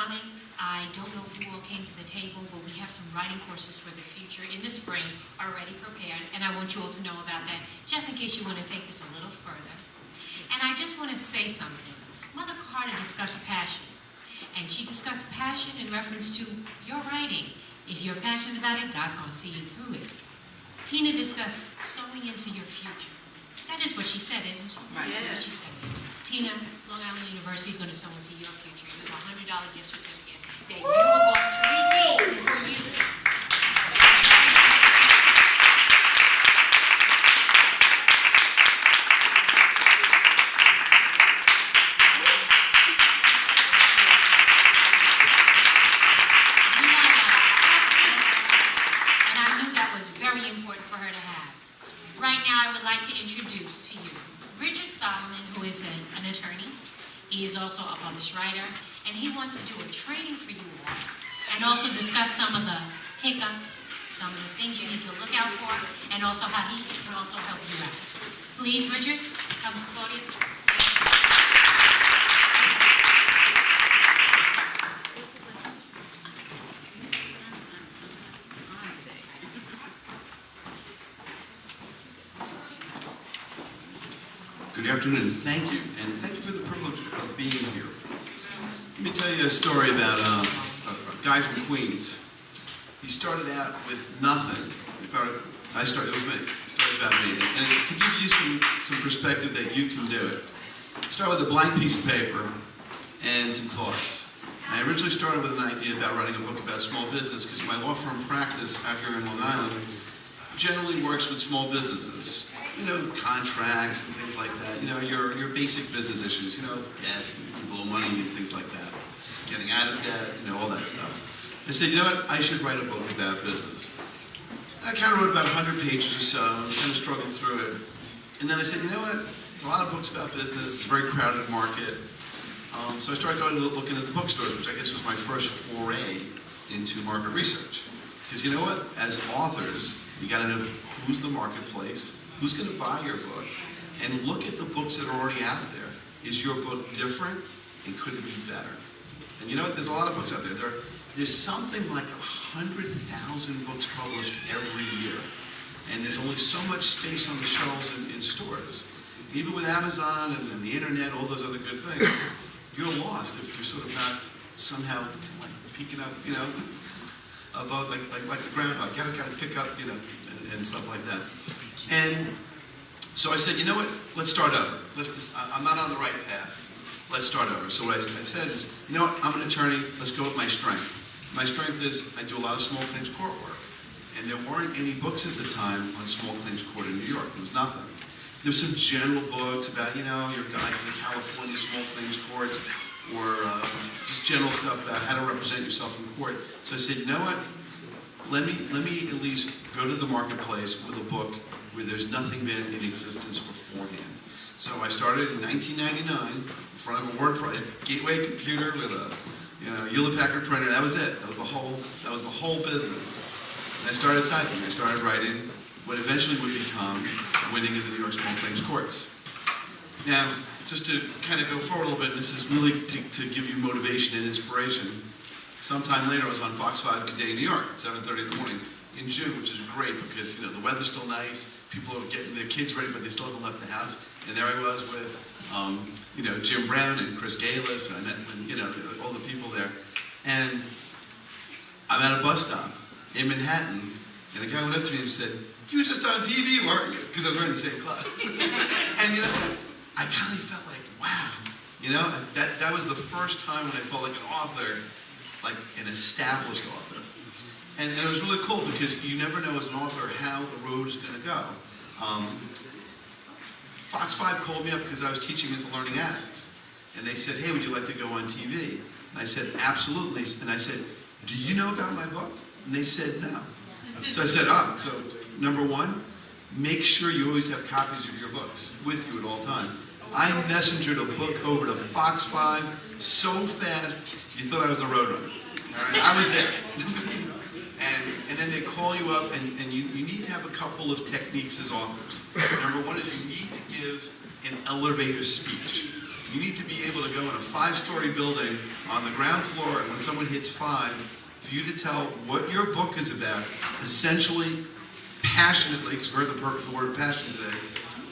coming. I don't know if you all came to the table, but we have some writing courses for the future in the spring already prepared, and I want you all to know about that, just in case you want to take this a little further. And I just want to say something. Mother Carter discussed passion, and she discussed passion in reference to your writing. If you're passionate about it, God's going to see you through it. Tina discussed sowing into your future. That is what she said, isn't she? Right. That's what she said. Tina, Long Island University is going to sow into your future with a $100 gift certificate that you are going to redeem for you. And I knew that was very important for her to have. Right now, I would like to introduce to you Richard Solomon, who is an attorney. He is also a published writer, and he wants to do a training for you all, and also discuss some of the hiccups, some of the things you need to look out for, and also how he can also help you out. Please, Richard, come to the podium. Good afternoon, and thank you for the privilege of being here. Let me tell you a story about a guy from Queens. He started out with nothing. It was me. It started about me. And to give you some perspective that you can do it, start with a blank piece of paper and some thoughts. And I originally started with an idea about writing a book about small business because my law firm practice out here in Long Island generally works with small businesses. You know, contracts and things like that. You know, your basic business issues. You know, debt, blow money, and things like that. Getting out of debt, you know, all that stuff. I said, you know what? I should write a book about business. And I kind of wrote about 100 pages or so, and kind of struggled through it. And then I said, you know what? There's a lot of books about business. It's a very crowded market. So I started going looking at the bookstores, which I guess was my first foray into market research. Because you know what? As authors, you got to know who's the marketplace. Who's going to buy your book? And look at the books that are already out there. Is your book different? And could it be better? And you know what? There's a lot of books out there. There's something like 100,000 books published every year. And there's only so much space on the shelves in stores. Even with Amazon and the internet, all those other good things, you're lost if you're sort of not somehow like peeking up, you know, above like the groundhog. You gotta pick up, you know, and stuff like that. And so I said, you know what? Let's start over. I'm not on the right path. Let's start over. So what I said is, you know what? I'm an attorney. Let's go with my strength. My strength is I do a lot of small claims court work. And there weren't any books at the time on small claims court in New York. There was nothing. There's some general books about, you know, your guide to the California small claims courts, or just general stuff about how to represent yourself in court. So I said, you know what? Let me at least go to the marketplace with a book where there's nothing been in existence beforehand. So I started in 1999 in front of a gateway computer with a Hewlett-Packard printer. That was it. That was the whole business. And I started typing. I started writing what eventually would become Winning in the New York Small Claims Courts. Now, just to kind of go forward a little bit, this is really to give you motivation and inspiration. Sometime later, I was on Fox 5 Good Day New York at 7:30 in the morning in June, which is great because, you know, the weather's still nice, people are getting their kids ready, but they still haven't left the house. And there I was with, you know, Jim Brown and Chris Galis and, you know, all the people there. And I'm at a bus stop in Manhattan, and the guy went up to me and said, "You were just on TV, weren't you?" Because I was wearing the same clothes. And, you know, I kind of felt like, wow. You know, that was the first time when I felt like an author, like an established author. And it was really cool because you never know as an author how the road is going to go. Fox 5 called me up because I was teaching at the Learning Addicts. And they said, "Hey, would you like to go on TV?" And I said, "Absolutely." And I said, "Do you know about my book?" And they said, "No." So I said, so number one, make sure you always have copies of your books with you at all times. I messengered a book over to Fox 5 so fast, you thought I was a roadrunner. All right? I was there. And then they call you up, and you need to have a couple of techniques as authors. Number one is you need to give an elevator speech. You need to be able to go in a 5-story building on the ground floor, and when someone hits 5, for you to tell what your book is about, essentially, passionately, because we heard the word passion today,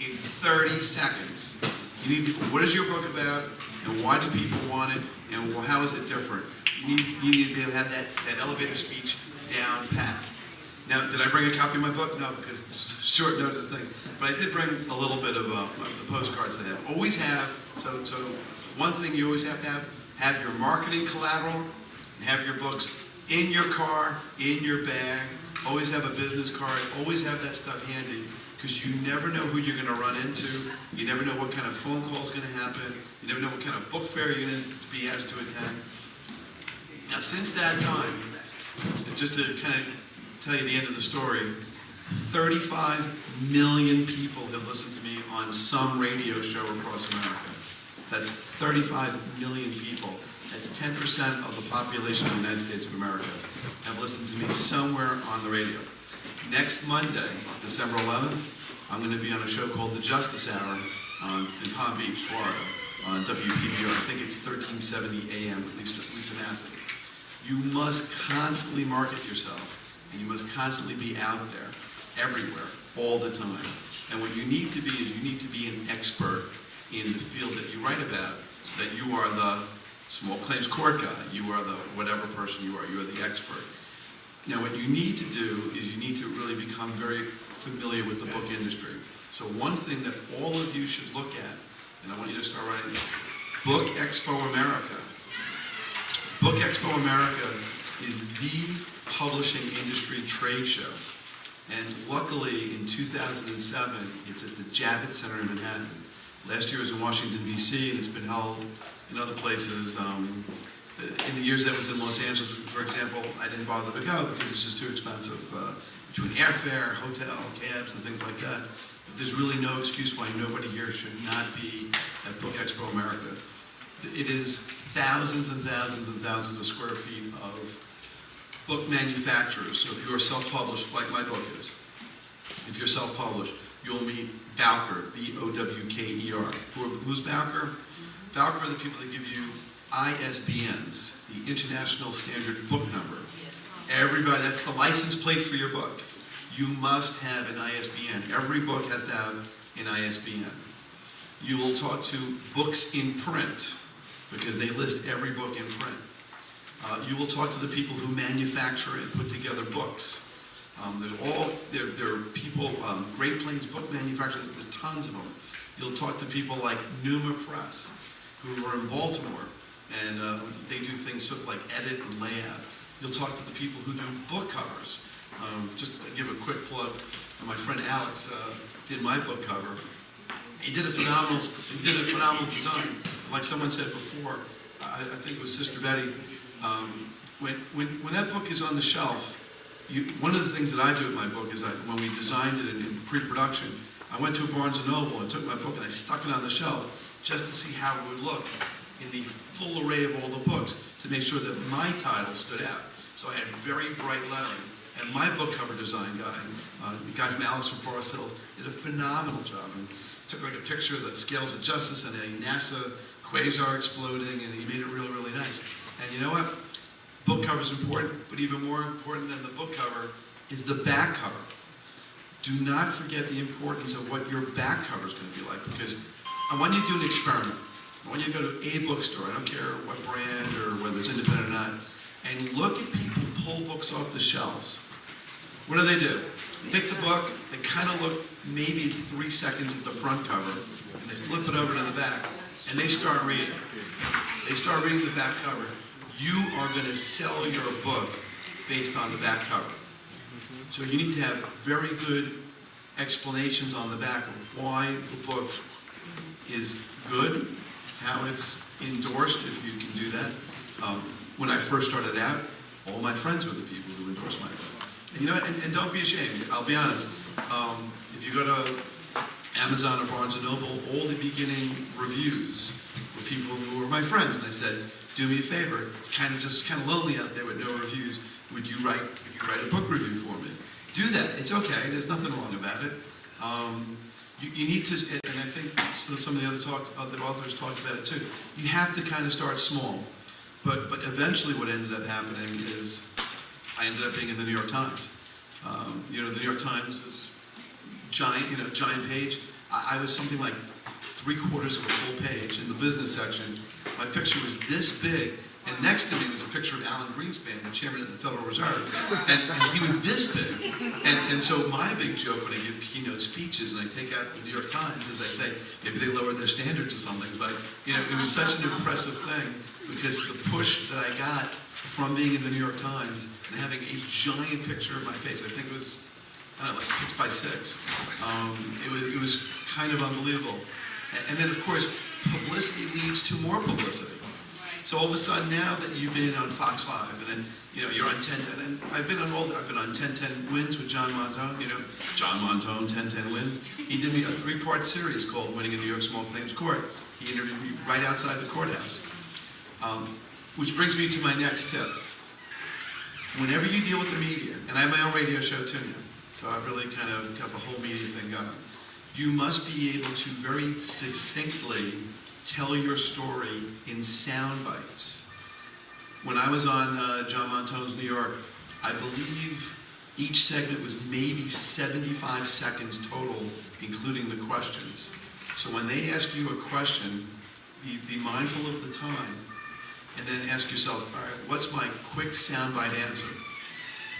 in 30 seconds. You need to, what is your book about, and why do people want it, and how is it different? You need to be able to have that elevator speech down pat. Now, did I bring a copy of my book? No, because it's a short notice thing. But I did bring a little bit of the postcards they have. Always have, so one thing you always have to have your marketing collateral, and have your books in your car, in your bag. Always have a business card, always have that stuff handy, because you never know who you're going to run into. You never know what kind of phone call is going to happen. You never know what kind of book fair you're going to be asked to attend. Now, since that time, just to kind of tell you the end of the story, 35 million people have listened to me on some radio show across America. That's 35 million people. That's 10% of the population of the United States of America have listened to me somewhere on the radio. Next Monday, December 11th, I'm going to be on a show called The Justice Hour in Palm Beach, Florida, on WPBR. I think it's 1370 AM, Lisa Massey. You must constantly market yourself, and you must constantly be out there, everywhere, all the time. And what you need to be is you need to be an expert in the field that you write about, so that you are the small claims court guy, you are the whatever person you are the expert. Now what you need to do is you need to really become very familiar with the book industry. So one thing that all of you should look at, and I want you to start writing this, Book Expo America. Book Expo America is the publishing industry trade show. And luckily in 2007, it's at the Javits Center in Manhattan. Last year it was in Washington, D.C., and it's been held in other places. In the years that was in Los Angeles, for example, I didn't bother to go because it's just too expensive between airfare, hotel, cabs, and things like that. But there's really no excuse why nobody here should not be at Book Expo America. It is thousands and thousands and thousands of square feet of book manufacturers. So if you are self-published, like my book is, if you're self-published, you'll meet Bowker, B-O-W-K-E-R. Who's Bowker? Bowker are the people that give you ISBNs, the International Standard Book Number. Everybody, that's the license plate for your book. You must have an ISBN. Every book has to have an ISBN. You will talk to Books in Print, because they list every book in print. You will talk to the people who manufacture and put together books. There are people, Great Plains book manufacturers, there's tons of them. You'll talk to people like Numa Press, who are in Baltimore, and they do things sort of like edit and layout. You'll talk to the people who do book covers. Just to give a quick plug, my friend Alex did my book cover. He did a phenomenal design. Like someone said before, I think it was Sister Betty, when that book is on the shelf, one of the things that I do with my book is when we designed it in pre-production, I went to a Barnes & Noble and took my book and I stuck it on the shelf just to see how it would look in the full array of all the books to make sure that my title stood out. So I had very bright lettering. And my book cover design guy, the guy from Alex from Forest Hills, did a phenomenal job. And took like a picture of the scales of justice and a NASA quasar exploding, and he made it really, really nice. And you know what? Book cover is important, but even more important than the book cover is the back cover. Do not forget the importance of what your back cover is going to be like, because I want you to do an experiment. I want you to go to a bookstore, I don't care what brand or whether it's independent or not, and look at people pull books off the shelves. What do? They take the book, they kind of look maybe 3 seconds at the front cover, and they flip it over to the back, and they start reading. They start reading the back cover. You are going to sell your book based on the back cover. So you need to have very good explanations on the back of why the book is good, how it's endorsed, if you can do that. When I first started out, all my friends were the people who endorsed my book. And you know, and don't be ashamed, I'll be honest. If you go to Amazon or Barnes & Noble, all the beginning reviews were people who were my friends, and I said, do me a favor, it's kind of lonely out there with no reviews. Would you write a book review for me? Do that, it's okay, there's nothing wrong about it. You need to, and I think some of the other authors talked about it too, you have to kind of start small. But eventually what ended up happening is I ended up being in the New York Times. The New York Times is giant page. I was something like 3/4 of a full page in the business section. My picture was this big, and next to me was a picture of Alan Greenspan, the chairman of the Federal Reserve, and he was this big. And so my big joke when I give keynote speeches and I take out the New York Times is I say, maybe they lowered their standards or something, but it was such an impressive thing because the push that I got from being in the New York Times and having a giant picture of my face, I think it was, I don't know, like 6 by 6. It was kind of unbelievable. And then, of course, publicity leads to more publicity. So all of a sudden, now that you've been on Fox 5, and then you're on 1010, and I've been on 1010 Wins with John Montone. John Montone, 1010 Wins. He did me a 3-part series called Winning in New York Small Claims Court. He interviewed me right outside the courthouse. Which brings me to my next tip. Whenever you deal with the media, and I have my own radio show too now, so I've really kind of got the whole media thing going. You must be able to very succinctly tell your story in sound bites. When I was on John Montone's New York, I believe each segment was maybe 75 seconds total, including the questions. So when they ask you a question, be mindful of the time, and then ask yourself, all right, what's my quick soundbite answer?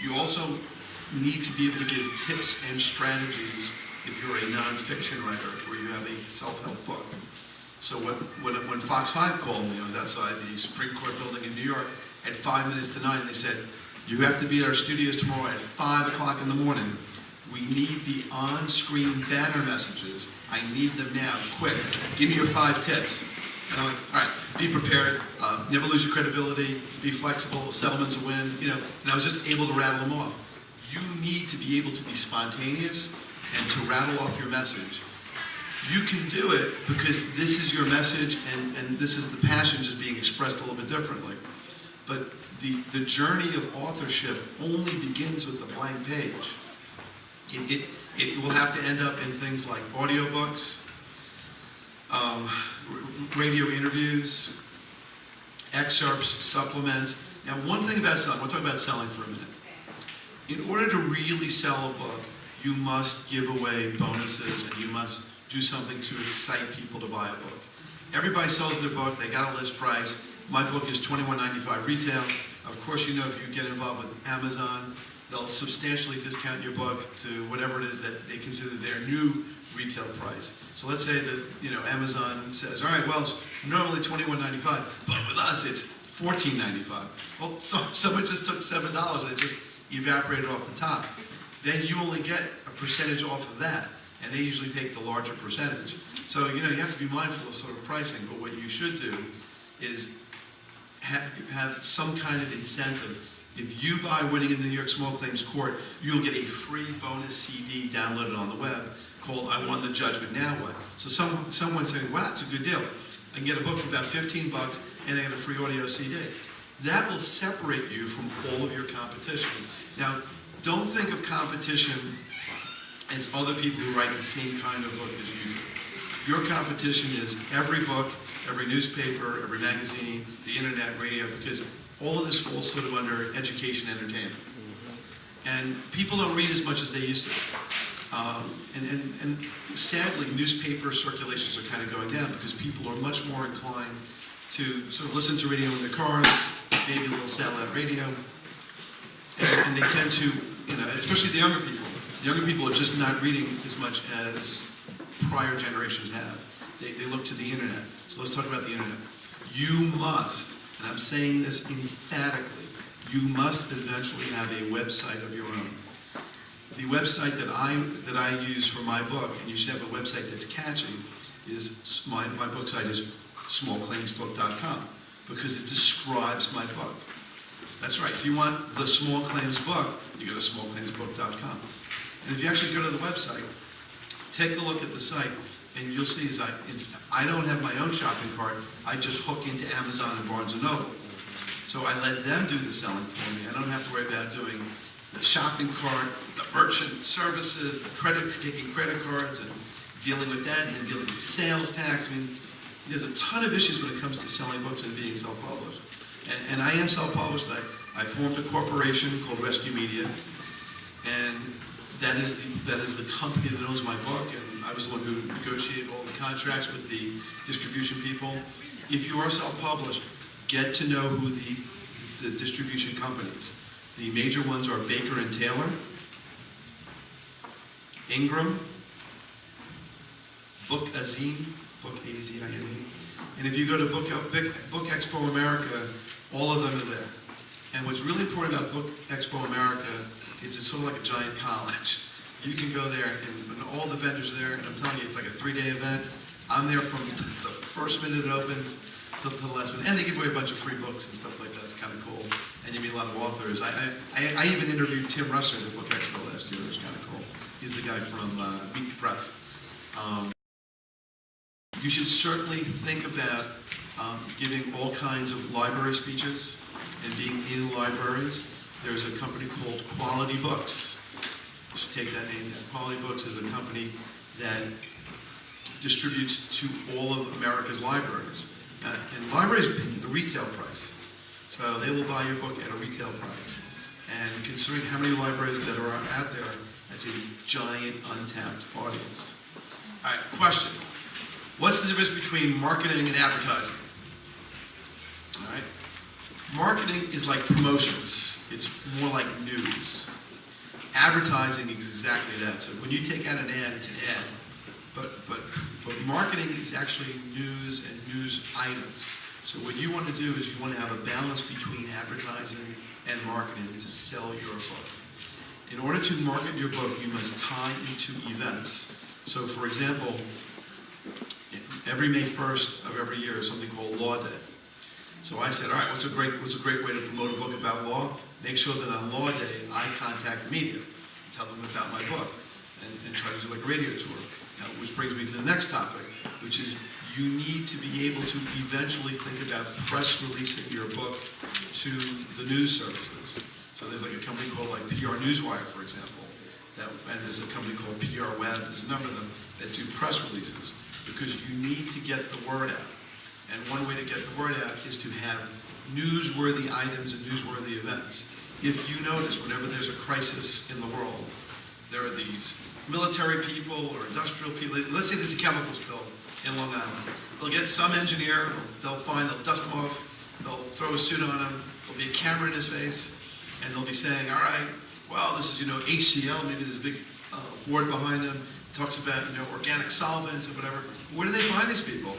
You also need to be able to give tips and strategies if you're a nonfiction writer or you have a self-help book. So when Fox 5 called me, I was outside the Supreme Court building in New York at 5 minutes to 9, and they said, you have to be at our studios tomorrow at 5 o'clock in the morning. We need the on-screen banner messages. I need them now, quick. Give me your 5 tips. And I'm like, all right, be prepared, never lose your credibility, be flexible, settlement's a win, and I was just able to rattle them off. You need to be able to be spontaneous and to rattle off your message. You can do it because this is your message and this is the passion just being expressed a little bit differently. But the journey of authorship only begins with the blank page. It will have to end up in things like audiobooks, radio interviews, excerpts, supplements. Now, one thing about selling, we'll talk about selling for a minute. In order to really sell a book, you must give away bonuses and you must do something to excite people to buy a book. Everybody sells their book, they got a list price. My book is $21.95 retail. Of course, if you get involved with Amazon, they'll substantially discount your book to whatever it is that they consider their new retail price. So let's say that Amazon says, all right, well, it's normally $21.95, but with us it's $14.95. Well, someone just took $7 and it just evaporated off the top. Then you only get a percentage off of that, and they usually take the larger percentage. So you have to be mindful of sort of pricing, but what you should do is have some kind of incentive. If you buy Winning in the New York Small Claims Court, you'll get a free bonus CD downloaded on the web called I Won the Judgment, Now What? So someone saying, wow, it's a good deal. I can get a book for about $15 and I get a free audio CD. That will separate you from all of your competition. Now, don't think of competition as other people who write the same kind of book as you do. Your competition is every book, every newspaper, every magazine, the internet, radio, because all of this falls sort of under education, entertainment. And people don't read as much as they used to. And sadly, newspaper circulations are kind of going down because people are much more inclined to sort of listen to radio in their cars, maybe a little satellite radio. And they tend to, especially the younger people. The younger people are just not reading as much as prior generations have. They look to the internet. So let's talk about the internet. You must, and I'm saying this emphatically, you must eventually have a website of your own. The website that I use for my book, and you should have a website that's catchy, is my book site is smallclaimsbook.com because it describes my book. That's right. If you want the Small Claims book, you go to smallclaimsbook.com. And if you actually go to the website, take a look at the site, and you'll see I don't have my own shopping cart. I just hook into Amazon and Barnes & Noble. So I let them do the selling for me. I don't have to worry about doing the shopping cart, the merchant services, taking credit cards, and dealing with that and dealing with sales tax. I mean, there's a ton of issues when it comes to selling books and being self-published. And I am self-published. I formed a corporation called Rescue Media, and that is the company that owns my book, and I was the one who negotiated all the contracts with the distribution people. If you are self-published, get to know who the distribution companies. The major ones are Baker and Taylor, Ingram, Book Azine, Book A-Z-I-N-E. And if you go to Book Expo America, all of them are there. And what's really important about Book Expo America is it's sort of like a giant college. You can go there and all the vendors are there, and I'm telling you, it's like a 3-day event. I'm there from the first minute it opens to the last minute. And they give away a bunch of free books and stuff like that. It's kind of cool. And you meet a lot of authors. I even interviewed Tim Russer at Book Expo last year. It was kind of cool. He's the guy from Meet the Press. You should certainly think about giving all kinds of library speeches and being in libraries. There's a company called Quality Books. You should take that name down. Quality Books is a company that distributes to all of America's libraries. And libraries pay the retail price. So they will buy your book at a retail price. And considering how many libraries that are out there, that's a giant untapped audience. All right, question. What's the difference between marketing and advertising? All right. Marketing is like promotions. It's more like news. Advertising is exactly that. So when you take out an ad, it's an ad. But marketing is actually news and news items. So what you want to do is you want to have a balance between advertising and marketing to sell your book. In order to market your book, you must tie into events. So for example, every May 1st of every year is something called Law Day. So I said, all right, what's a great way to promote a book about law? Make sure that on Law Day, I contact media, tell them about my book, and try to do like a radio tour. Now, which brings me to the next topic, which is you need to be able to eventually think about press releasing your book to the news services. So there's like a company called like PR Newswire, for example, and there's a company called PR Web. There's a number of them that do press releases because you need to get the word out. And one way to get the word out is to have newsworthy items and newsworthy events. If you notice, whenever there's a crisis in the world, there are these military people or industrial people. Let's say there's a chemical spill in Long Island. They'll get some engineer, they'll dust him off, they'll throw a suit on him, there'll be a camera in his face, and they'll be saying, all right, well, this is, HCl, maybe there's a big board behind them, talks about, organic solvents and whatever. Where do they find these people?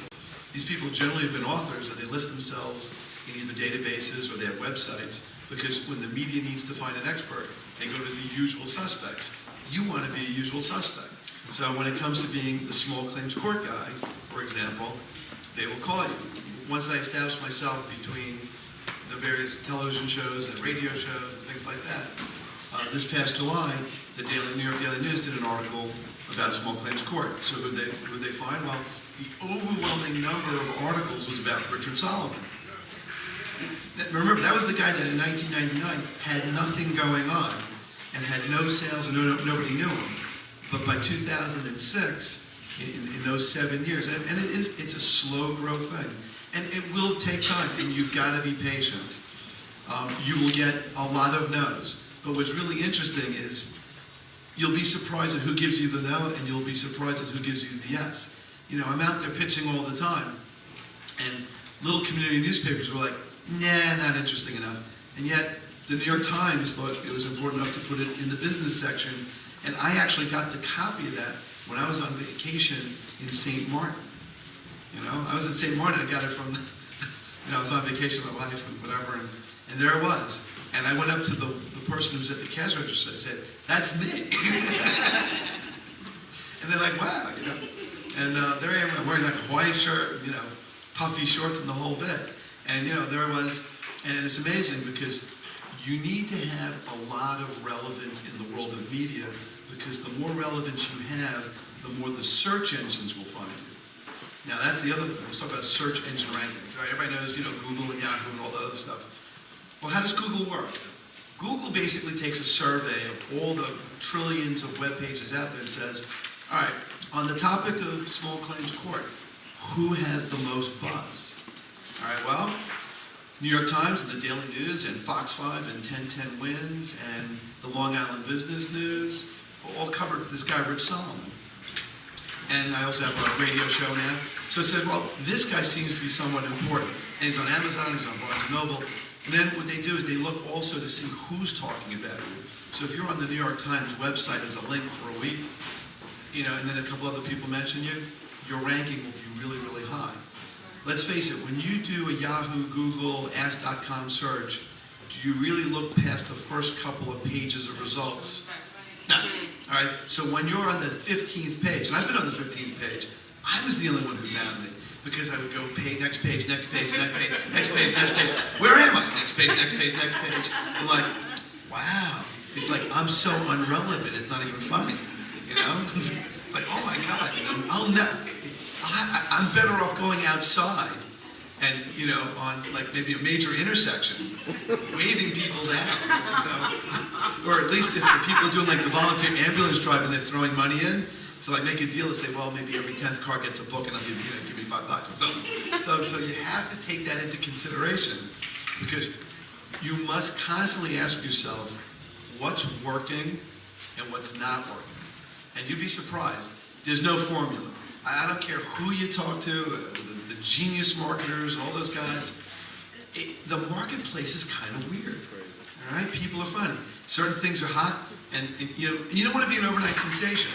These people generally have been authors, and they list themselves in either databases or they have websites, because when the media needs to find an expert, they go to the usual suspects. You want to be a usual suspect. So when it comes to being the small claims court guy, for example, they will call you. Once I establish myself between the various television shows and radio shows and things like that, this past July, the New York Daily News did an article about small claims court. So who would they find? Well, the overwhelming number of articles was about Richard Solomon. Remember, that was the guy that in 1999 had nothing going on and had no sales and nobody knew him. But by 2006, in those 7 years, and it's a slow growth thing, and it will take time, and you've got to be patient. You will get a lot of no's. But what's really interesting is you'll be surprised at who gives you the no, and you'll be surprised at who gives you the yes. I'm out there pitching all the time, and little community newspapers were like, nah, not interesting enough. And yet, the New York Times thought it was important enough to put it in the business section, and I actually got the copy of that when I was on vacation in St. Martin. I was in St. Martin, I got it from, I was on vacation with my wife and whatever, and there it was. And I went up to the person who was at the cash register, I said, that's me. And they're like, wow, And there I am, wearing like a white shirt, puffy shorts and the whole bit. And there I was, and it's amazing because you need to have a lot of relevance in the world of media, because the more relevance you have, the more the search engines will find you. Now that's the other thing. Let's talk about search engine rankings. Right? Everybody knows, Google and Yahoo and all that other stuff. Well, how does Google work? Google basically takes a survey of all the trillions of web pages out there and says, all right, On the topic of small claims court, who has the most buzz? All right, well, New York Times and the Daily News and Fox 5 and 1010 Wins and the Long Island Business News all covered this guy, Rich Solomon. And I also have a radio show now. So I said, well, this guy seems to be somewhat important. And he's on Amazon, he's on Barnes & Noble. And then what they do is they look also to see who's talking about it. So if you're on the New York Times website as a link for a week, and then a couple other people mention you, your ranking will be really, really high. Let's face it, when you do a Yahoo, Google, Ask.com search, do you really look past the first couple of pages of results? No. All right, so when you're on the 15th page, and I've been on the 15th page, I was the only one who found me, because I would go next page, next page, next page, next page, next page. Where am I? Next page, next page, next page. I'm like, wow. It's like, I'm so unrelevant, it's not even funny, It's like, oh my God, I'm better off going outside and, on like maybe a major intersection, waving people down, Or at least if the people doing like the volunteer ambulance drive and they're throwing money in, to like make a deal and say, well, maybe every 10th car gets a book and I'll give me $5 or something. So you have to take that into consideration, because you must constantly ask yourself, what's working and what's not working. And you'd be surprised. There's no formula. I don't care who you talk to, the genius marketers, all those guys. The marketplace is kind of weird. All right, people are funny. Certain things are hot, and you don't want to be an overnight sensation.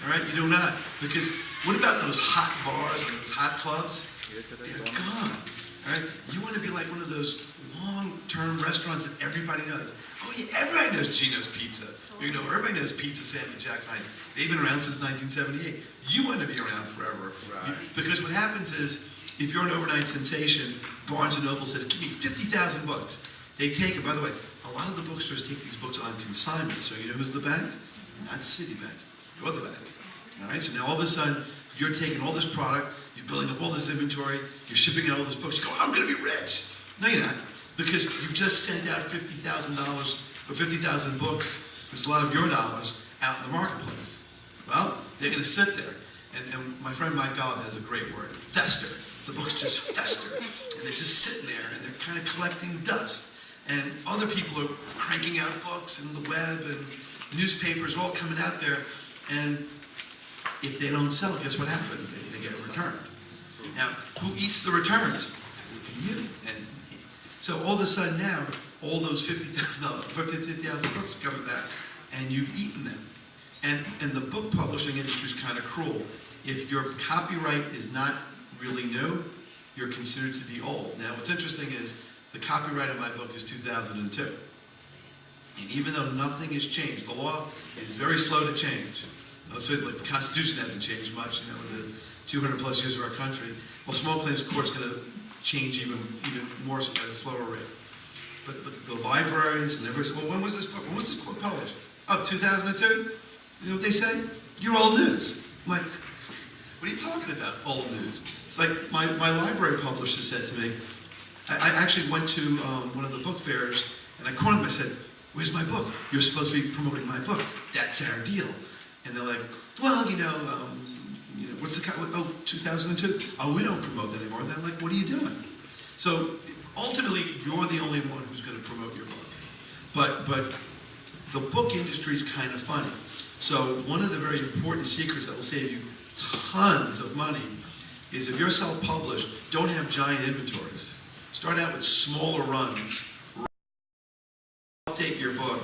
All right, you do not, because what about those hot bars and those hot clubs? They're gone. All right, you want to be like one of those long-term restaurants that everybody knows. Oh yeah, everybody knows Gino's Pizza. Everybody knows Pizza Sam and Jack's Heights. They've been around since 1978. You want to be around forever. Right. Because what happens is, if you're an overnight sensation, Barnes & Noble says, give me 50,000 books. They take it, by the way, a lot of the bookstores take these books on consignment. So you know who's the bank? Not Citibank. You're the bank. All right, so now all of a sudden, you're taking all this product, you're building up all this inventory, you're shipping out all these books, you go, I'm going to be rich. No, you're not. Because you've just sent out $50,000 or 50,000 books, which is a lot of your dollars, out in the marketplace. Well, they're going to sit there. And my friend Mike Golub has a great word, fester. The books just fester. And they're just sitting there, and they're kind of collecting dust. And other people are cranking out books, and the web, and newspapers all coming out there. And if they don't sell, guess what happens? They get returned. Now, who eats the returns? That would be you. And so all of a sudden now, all those $50,000 books are coming back, and you've eaten them. And the book publishing industry is kind of cruel. If your copyright is not really new, you're considered to be old. Now, what's interesting is the copyright of my book is 2002. And even though nothing has changed, the law is very slow to change. Let's say like the Constitution hasn't changed much, in the 200 plus years of our country. Well, small claims court's going to change even more at a slower rate. But the libraries and everything, well, when was this book published? Oh, 2002? You know what they say? You're old news. I'm like, what are you talking about, old news? It's like my library publisher said to me, I actually went to one of the book fairs, and I called him, I said, where's my book? You're supposed to be promoting my book. That's our deal. And they're like, well, what's the, 2002? Oh, we don't promote that anymore. And they're like, what are you doing? So ultimately, you're the only one who's going to promote your book. But the book industry is kind of funny. So one of the very important secrets that will save you tons of money is if you're self-published, don't have giant inventories. Start out with smaller runs. Update your book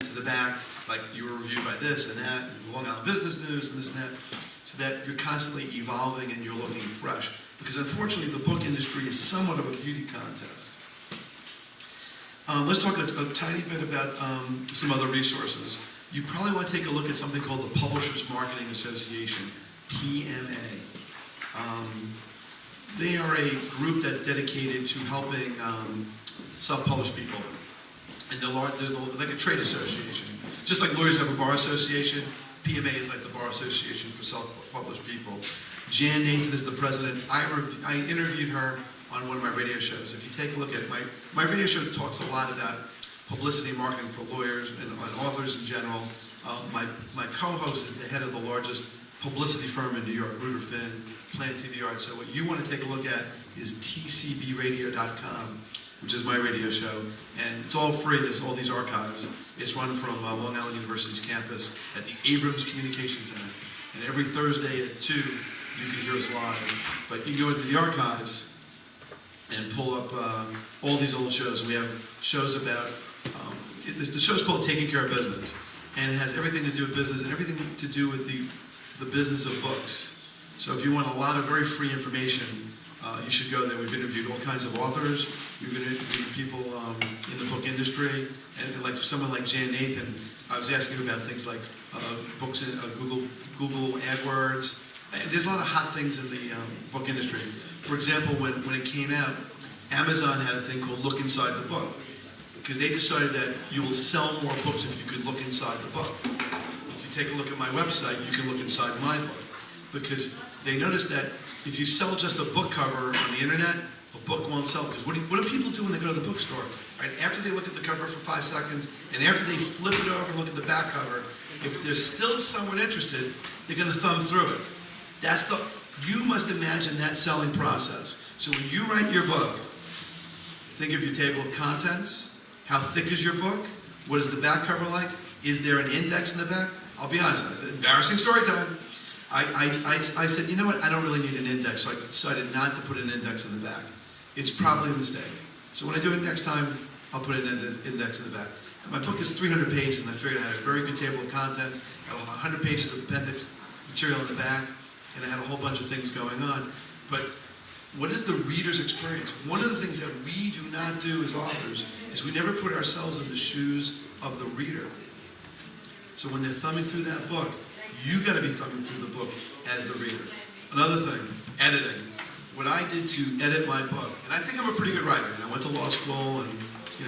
to the back, like you were reviewed by this and that, and Long Island Business News and this and that, so that you're constantly evolving and you're looking fresh. Because unfortunately, the book industry is somewhat of a beauty contest. Let's talk a tiny bit about some other resources. You probably want to take a look at something called the Publishers Marketing Association, PMA. They are a group that's dedicated to helping self-published people. And they're like a trade association. Just like lawyers have a bar association, PMA is like the bar association for self-published people. Jan Nathan is the president. I interviewed her on one of my radio shows. If you take a look at it, my radio show talks a lot about publicity marketing for lawyers and authors in general. My co-host is the head of the largest publicity firm in New York, Reuter Finn, Plant TV Art. So what you want to take a look at is tcbradio.com, which is my radio show, and it's all free. There's all these archives. It's run from Long Island University's campus at the Abrams Communication Center, and every Thursday at 2, you can hear us live. But you can go into the archives and pull up all these old shows. We have shows about, the show's called Taking Care of Business, and it has everything to do with business and everything to do with the business of books. So if you want a lot of very free information, you should go there. We've interviewed all kinds of authors. We've interviewed people in the book industry, and like someone like Jan Nathan. I was asking about things like books in Google AdWords. And there's a lot of hot things in the book industry. For example, when it came out, Amazon had a thing called Look Inside the Book, because they decided that you will sell more books if you could look inside the book. If you take a look at my website, you can look inside my book, because they noticed that if you sell just a book cover on the internet, a book won't sell. Because what do people do when they go to the bookstore? Right? After they look at the cover for 5 seconds, and after they flip it over and look at the back cover, if there's still someone interested, they're going to thumb through it. You must imagine that selling process. So when you write your book, think of your table of contents. How thick is your book? What is the back cover like? Is there an index in the back? I'll be honest, embarrassing story time. I said, you know what, I don't really need an index, so I decided not to put an index in the back. It's probably a mistake. So when I do it next time, I'll put an index in the back. And my book is 300 pages, and I figured I had a very good table of contents, I had 100 pages of appendix material in the back, and I had a whole bunch of things going on. But what is the reader's experience? One of the things that we do not do as authors is we never put ourselves in the shoes of the reader. So when they're thumbing through that book, you got to be thumbing through the book as the reader. Another thing, editing. What I did to edit my book, and I think I'm a pretty good writer. I went to law school and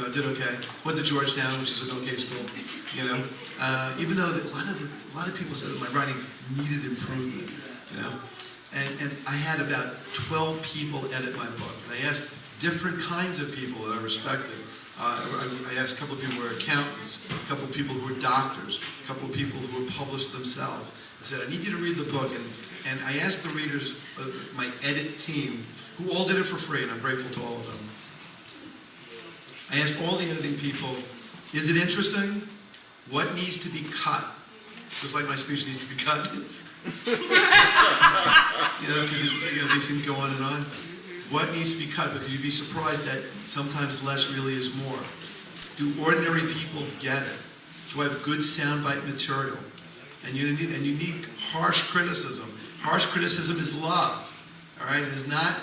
I did okay. Went to Georgetown, which is an okay school. Even though a lot of people said that my writing needed improvement. And I had about 12 people edit my book. And I asked different kinds of people that I respected. I asked a couple of people who were accountants, a couple of people who were doctors, a couple of people who were published themselves. I said, I need you to read the book. And I asked the readers, my edit team, who all did it for free, and I'm grateful to all of them. I asked all the editing people, is it interesting? What needs to be cut? Just like my speech needs to be cut. Because these things go on and on. What needs to be cut? Because you'd be surprised that sometimes less really is more. Do ordinary people get it? Do I have good soundbite material? And you need harsh criticism. Harsh criticism is love. All right? It's not.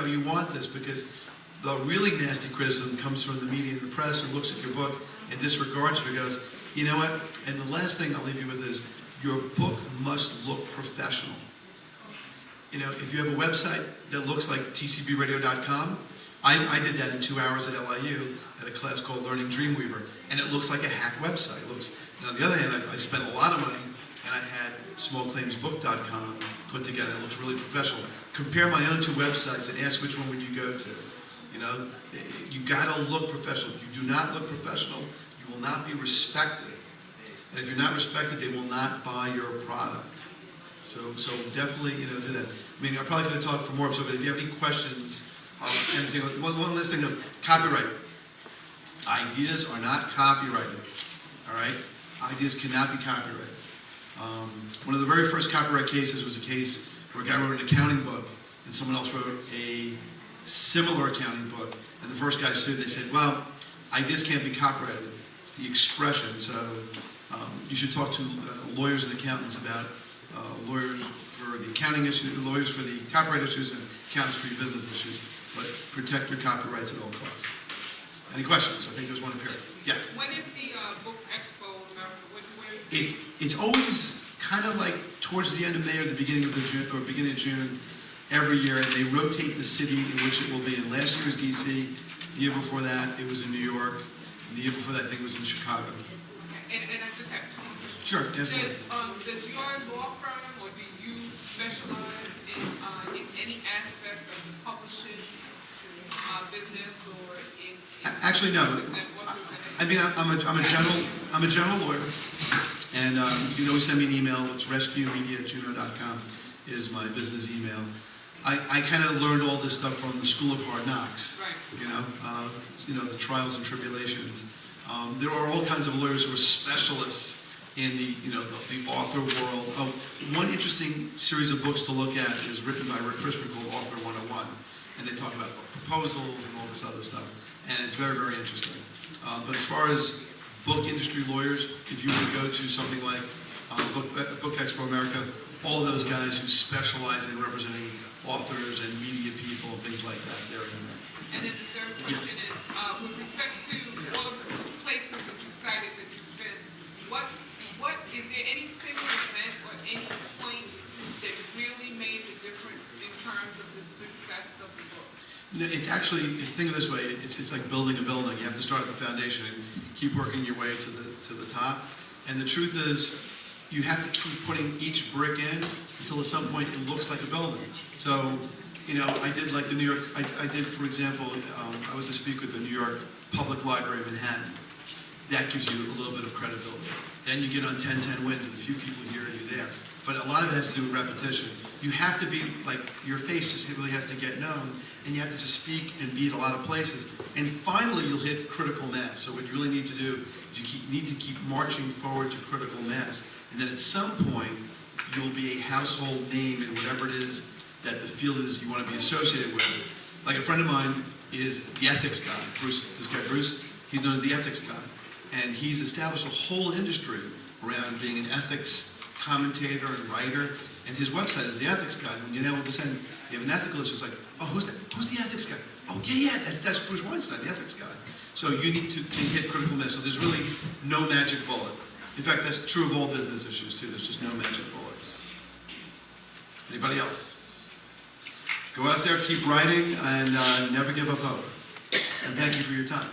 You want this, because the really nasty criticism comes from the media and the press who looks at your book and disregards it because, you know what? And the last thing I'll leave you with is, your book must look professional. If you have a website that looks like tcbradio.com, I did that in 2 hours at LIU at a class called Learning Dreamweaver, and it looks like a hack website. And on the other hand, I spent a lot of money, and I had smallclaimsbook.com put together. It looks really professional. Compare my own 2 websites and ask which one would you go to. You got to look professional. If you do not look professional, you will not be respected. And if you're not respected, they will not buy your product. So definitely, do that. I probably could have talked for more, but if you have any questions, one last thing of copyright. Ideas are not copyrighted. All right? Ideas cannot be copyrighted. One of the very first copyright cases was a case where a guy wrote an accounting book, and someone else wrote a similar accounting book. And the first guy sued, and they said, well, ideas can't be copyrighted. It's the expression. So you should talk to lawyers and accountants about lawyers for the accounting issues, lawyers for the copyright issues, and accountants for your business issues. But protect your copyrights at all costs. Any questions? I think there's one up here. Yeah. When is the book expo? It's always kind of like towards the end of May or the beginning of June every year, and they rotate the city in which it will be. And last year was DC. The year before that, it was in New York. And the year before that, I think it was in Chicago. And I just have 2 questions. Sure. Yes, does your law firm, or do you specialize in any aspect of the publishing business, or in actually no. I'm a general lawyer. And you can always send me an email. It's rescuemedia@juno.com is my business email. I kind of learned all this stuff from the School of Hard Knocks. Right. The trials and tribulations. There are all kinds of lawyers who are specialists in the author world. One interesting series of books to look at is written by Rick Fishman called Author 101, and they talk about proposals and all this other stuff, and it's very, very interesting. But as far as book industry lawyers, if you were to go to something like Book Expo America, all of those guys who specialize in representing authors and media people and things like that, they're in there. And then the third question is, with respect to all of the places that you cited that you've been, what is there any single event or any point that really made the difference in terms of the success of the book? No, it's actually, think of it this way, it's like building a building. You have to start at the foundation and keep working your way to the top. And the truth is, you have to keep putting each brick in until at some point it looks like a building. So, I did like the New York, I did, for example, I was a speaker at the New York Public Library of Manhattan. That gives you a little bit of credibility. Then you get on 10-10 wins and a few people here and you there. But a lot of it has to do with repetition. You have to be, your face just really has to get known, and you have to just speak and be at a lot of places. And finally, you'll hit critical mass. So what you really need to do is you need to keep marching forward to critical mass. And then at some point, you'll be a household name in whatever it is that the field is you want to be associated with. Like a friend of mine is the ethics guy, Bruce, this guy Bruce, he's known as the ethics guy. And he's established a whole industry around being an ethics commentator and writer. And his website is the ethics guy. When you all of a sudden, you have an ethical issue, it's like, oh, who's the ethics guy? Oh, yeah, that's Bruce Weinstein, the ethics guy. So you need to hit critical mass. So there's really no magic bullet. In fact, that's true of all business issues, too. There's just no magic bullets. Anybody else? Go out there, keep writing, and never give up hope. And thank you for your time.